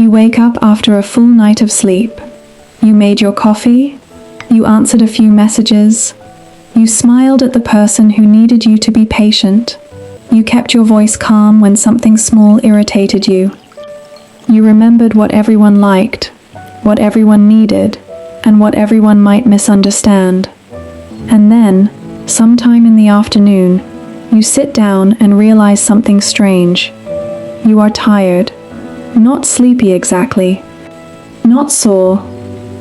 You wake up after a full night of sleep. You made your coffee. You answered a few messages. You smiled at the person who needed you to be patient. You kept your voice calm when something small irritated you. You remembered what everyone liked, what everyone needed, and what everyone might misunderstand. And then, sometime in the afternoon, you sit down and realize something strange. You are tired. Not sleepy exactly. Not sore.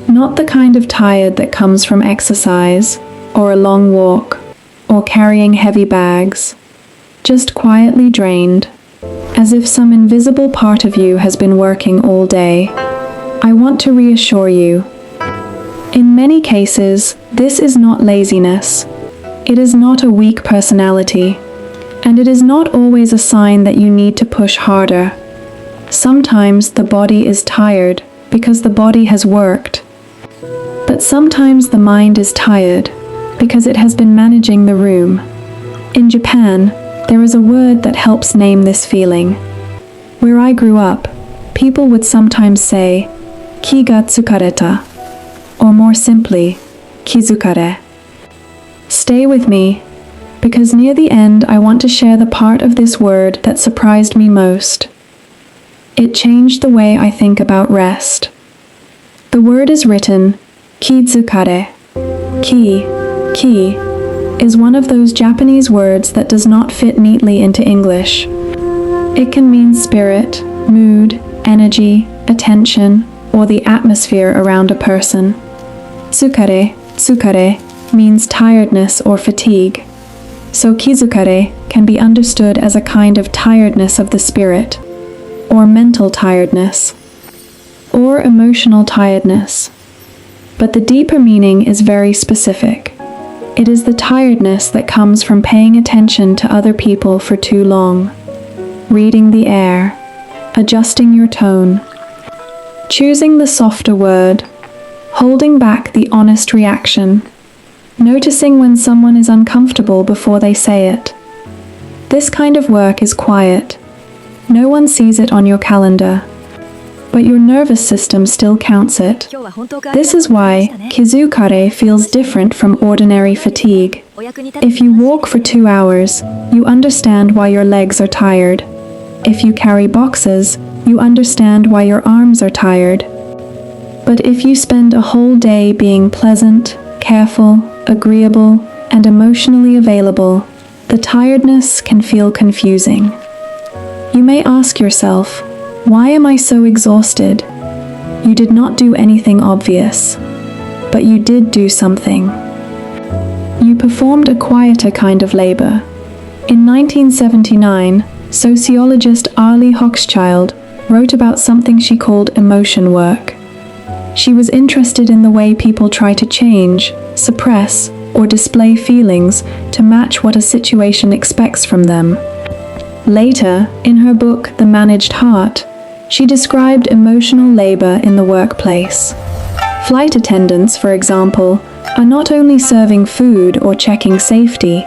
Not the kind of tired that comes from exercise, or a long walk, or carrying heavy bags. Just quietly drained, as if some invisible part of you has been working all day. I want to reassure you. In many cases, this is not laziness. It is not a weak personality, and it is not always a sign that you need to push harder. Sometimes the body is tired because the body has worked. But sometimes the mind is tired because it has been managing the room. In Japan, there is a word that helps name this feeling. Where I grew up, people would sometimes say, "Ki ga tsukareta," or more simply, Kizukare. Stay with me, because near the end I want to share the part of this word that surprised me most. It changed the way I think about rest. The word is written Kizukare. Ki is one of those Japanese words that does not fit neatly into English. It can mean spirit, mood, energy, attention, or the atmosphere around a person. Tsukare means tiredness or fatigue. So Kizukare can be understood as a kind of tiredness of the spirit, or mental tiredness, or emotional tiredness. But the deeper meaning is very specific. It is the tiredness that comes from paying attention to other people for too long, reading the air, adjusting your tone, choosing the softer word, holding back the honest reaction, noticing when someone is uncomfortable before they say it. This kind of work is quiet. No one sees it on your calendar, but your nervous system still counts it. This is why Kizukare feels different from ordinary fatigue. If you walk for 2 hours, you understand why your legs are tired. If you carry boxes, you understand why your arms are tired. But if you spend a whole day being pleasant, careful, agreeable, and emotionally available, the tiredness can feel confusing. You may ask yourself, why am I so exhausted? You did not do anything obvious, but you did do something. You performed a quieter kind of labor. In 1979, sociologist Arlie Hochschild wrote about something she called emotion work. She was interested in the way people try to change, suppress, or display feelings to match what a situation expects from them. Later, in her book The Managed Heart, she described emotional labor in the workplace. Flight attendants, for example, are not only serving food or checking safety,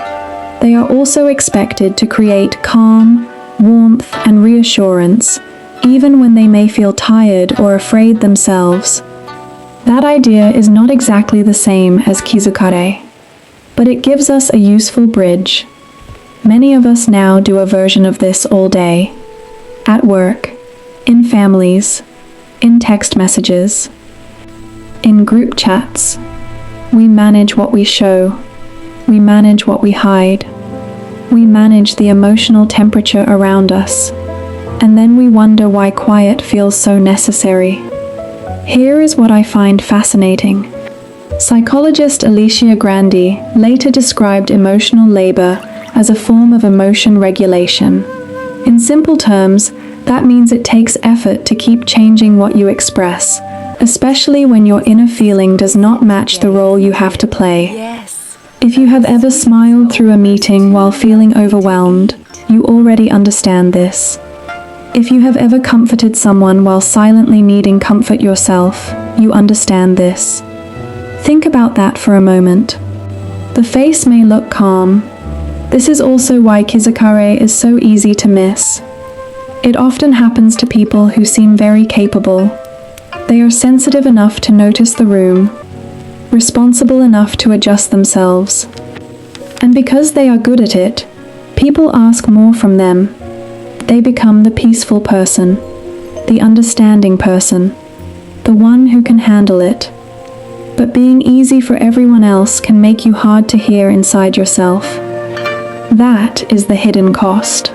they are also expected to create calm, warmth, and reassurance, even when they may feel tired or afraid themselves. That idea is not exactly the same as Kizukare, but it gives us a useful bridge. Many of us now do a version of this all day. At work, in families, in text messages, in group chats. We manage what we show. We manage what we hide. We manage the emotional temperature around us. And then we wonder why quiet feels so necessary. Here is what I find fascinating. Psychologist Alicia Grandi later described emotional labor as a form of emotion regulation. In simple terms, that means it takes effort to keep changing what you express, especially when your inner feeling does not match the role you have to play. If you have ever smiled through a meeting while feeling overwhelmed, you already understand this. If you have ever comforted someone while silently needing comfort yourself, you understand this. Think about that for a moment. The face may look calm. This is also why Kizukare is so easy to miss. It often happens to people who seem very capable. They are sensitive enough to notice the room, responsible enough to adjust themselves. And because they are good at it, people ask more from them. They become the peaceful person, the understanding person, the one who can handle it. But being easy for everyone else can make you hard to hear inside yourself. That is the hidden cost.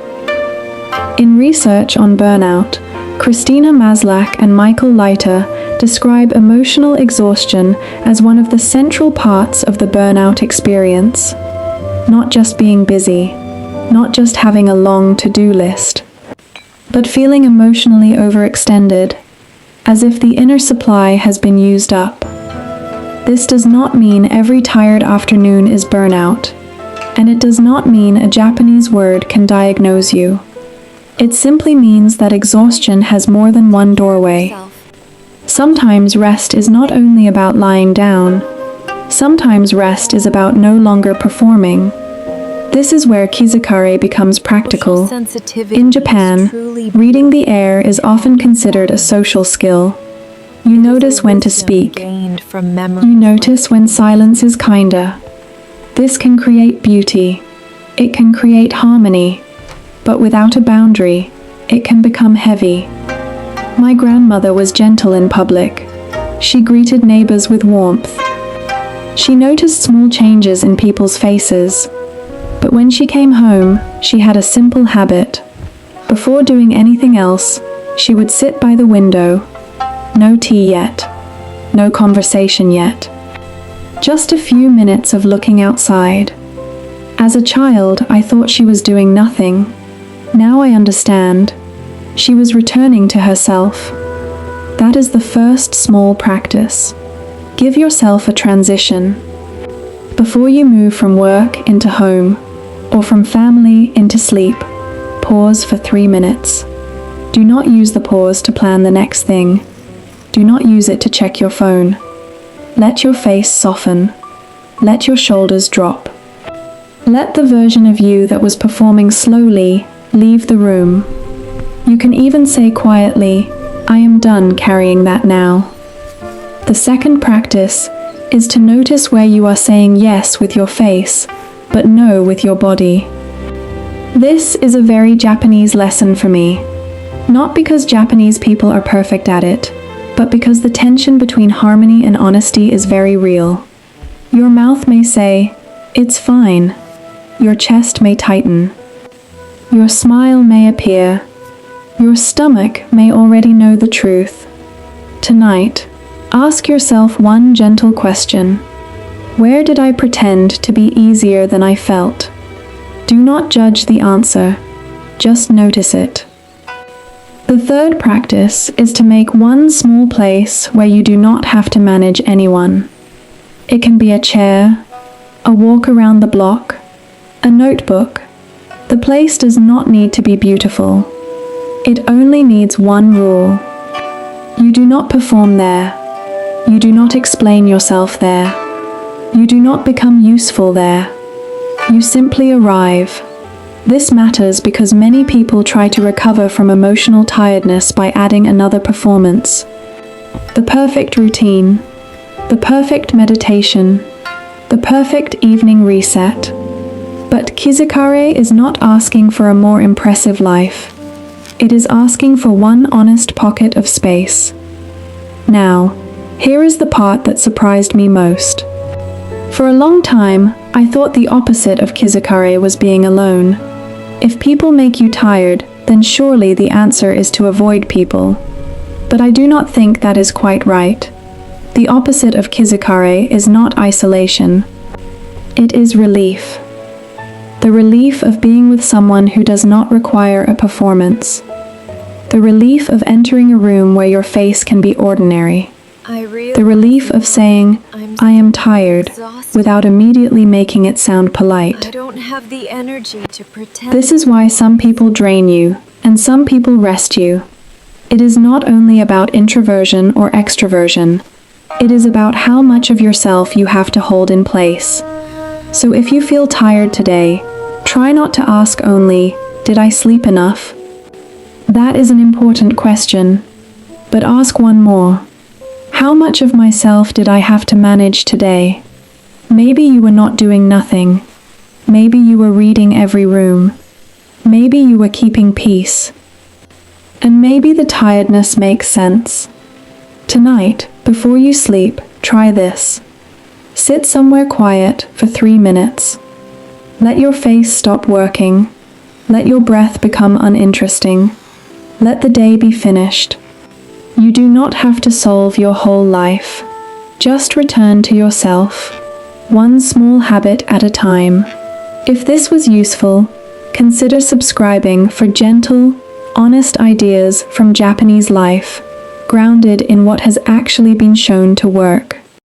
In research on burnout, Christina Maslach and Michael Leiter describe emotional exhaustion as one of the central parts of the burnout experience. Not just being busy, not just having a long to-do list, but feeling emotionally overextended, as if the inner supply has been used up. This does not mean every tired afternoon is burnout, and it does not mean a Japanese word can diagnose you. It simply means that exhaustion has more than one doorway. Sometimes rest is not only about lying down. Sometimes rest is about no longer performing. This is where Kizukare becomes practical. In Japan, reading the air is often considered a social skill. You notice when to speak. You notice when silence is kinder. This can create beauty. It can create harmony. But without a boundary, it can become heavy. My grandmother was gentle in public. She greeted neighbors with warmth. She noticed small changes in people's faces. But when she came home, she had a simple habit. Before doing anything else, she would sit by the window. No tea yet. No conversation yet. Just a few minutes of looking outside. As a child, I thought she was doing nothing. Now I understand. She was returning to herself. That is the first small practice. Give yourself a transition. Before you move from work into home, or from family into sleep, pause for 3 minutes. Do not use the pause to plan the next thing. Do not use it to check your phone. Let your face soften. Let your shoulders drop. Let the version of you that was performing slowly leave the room. You can even say quietly, I am done carrying that now. The second practice is to notice where you are saying yes with your face, but no with your body. This is a very Japanese lesson for me. Not because Japanese people are perfect at it, but because the tension between harmony and honesty is very real. Your mouth may say, it's fine. Your chest may tighten. Your smile may appear. Your stomach may already know the truth. Tonight, ask yourself one gentle question. Where did I pretend to be easier than I felt? Do not judge the answer. Just notice it. The third practice is to make one small place where you do not have to manage anyone. It can be a chair, a walk around the block, a notebook. The place does not need to be beautiful. It only needs one rule. You do not perform there. You do not explain yourself there. You do not become useful there. You simply arrive. This matters because many people try to recover from emotional tiredness by adding another performance. The perfect routine, the perfect meditation, the perfect evening reset. But Kizukare is not asking for a more impressive life. It is asking for one honest pocket of space. Now, here is the part that surprised me most. For a long time, I thought the opposite of Kizukare was being alone. If people make you tired, then surely the answer is to avoid people. But I do not think that is quite right. The opposite of Kizukare is not isolation. It is relief. The relief of being with someone who does not require a performance. The relief of entering a room where your face can be ordinary. The relief of saying, I am tired, without immediately making it sound polite. I don't have the energy to pretend. This is why some people drain you, and some people rest you. It is not only about introversion or extroversion. It is about how much of yourself you have to hold in place. So if you feel tired today, try not to ask only, did I sleep enough? That is an important question, but ask one more. How much of myself did I have to manage today? Maybe you were not doing nothing. Maybe you were reading every room. Maybe you were keeping peace. And maybe the tiredness makes sense. Tonight, before you sleep, try this. Sit somewhere quiet for 3 minutes. Let your face stop working. Let your breath become uninteresting. Let the day be finished. You do not have to solve your whole life. Just return to yourself, one small habit at a time. If this was useful, consider subscribing for gentle, honest ideas from Japanese life, grounded in what has actually been shown to work.